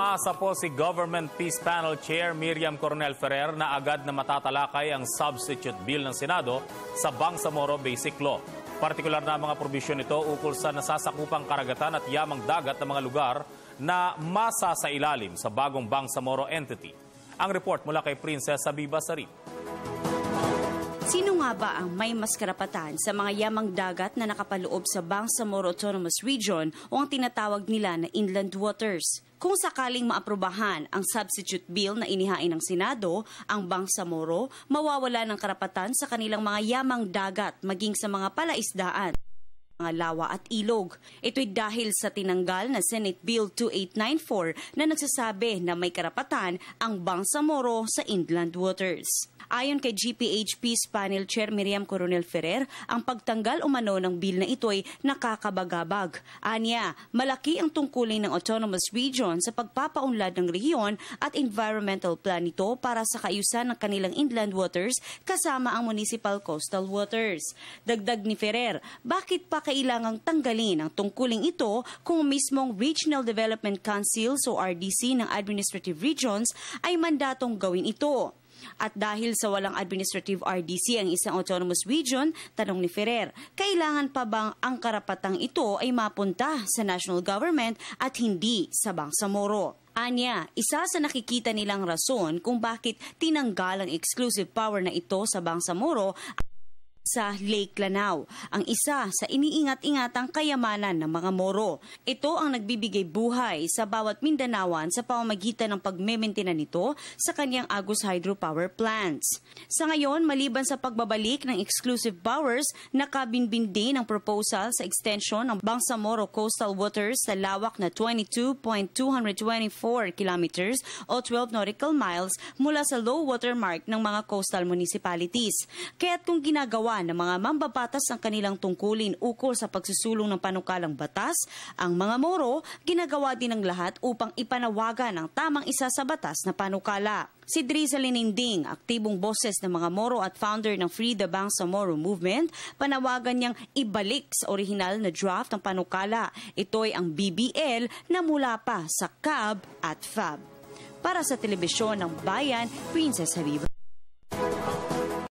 Umaasa po si Government Peace Panel Chair Miriam Coronel Ferrer na agad na matatalakay ang substitute bill ng Senado sa Bangsamoro Basic Law. Partikular na mga probisyon nito ukol sa nasasakupang karagatan at yamang dagat ng mga lugar na masasailalim sa bagong Bangsamoro entity. Ang report mula kay Princess Habiba Sarip. Sino nga ba ang may mas karapatan sa mga yamang dagat na nakapaloob sa Bangsamoro Autonomous Region o ang tinatawag nila na inland waters? Kung sakaling maaprubahan ang substitute bill na inihain ng Senado, ang Bangsamoro mawawala ng karapatan sa kanilang mga yamang dagat maging sa mga palaisdaan, mga lawa at ilog. Ito'y dahil sa tinanggal na Senate Bill 2894 na nagsasabi na may karapatan ang Bangsamoro sa inland waters. Ayon kay GPH Peace Panel Chair Miriam Coronel Ferrer, ang pagtanggal umano ng bill na ito'y nakakabagabag. Anya, malaki ang tungkulin ng Autonomous Region sa pagpapaunlad ng rehiyon at environmental plan nito para sa kaayusan ng kanilang inland waters kasama ang municipal coastal waters. Dagdag ni Ferrer, bakit pa kailangang tanggalin ang tungkuling ito kung mismong Regional Development Councils o RDC ng Administrative Regions ay mandatong gawin ito? At dahil sa walang administrative RDC ang isang autonomous region, tanong ni Ferrer, kailangan pa bang ang karapatang ito ay mapunta sa national government at hindi sa Bangsamoro? Anya, isa sa nakikita nilang rason kung bakit tinanggal ang exclusive power na ito sa Bangsamoro sa Lake Lanao, ang isa sa iniingat-ingatang kayamanan ng mga Moro. Ito ang nagbibigay buhay sa bawat Mindanaoan sa pamamagitan ng pagmementena nito sa kanyang Agus hydropower plants. Sa ngayon, maliban sa pagbabalik ng exclusive powers, nakabinbin din ang proposal sa extension ng Bangsamoro coastal waters sa lawak na 22.224 kilometers o 12 nautical miles mula sa low water mark ng mga coastal municipalities. Kaya't kung ginagawa ng mga mambabatas ang kanilang tungkulin ukol sa pagsusulong ng panukalang batas, ang mga Moro ginagawa din ng lahat upang ipanawagan ang tamang isa sa batas na panukala. Si Driza Lininding, aktibong boses ng mga Moro at founder ng Free the Bangsamoro Movement, panawagan niyang ibalik sa orihinal na draft ng panukala. Ito'y ang BBL na mula pa sa CAB at FAB. Para sa Telebisyon ng Bayan, Princess Habiba.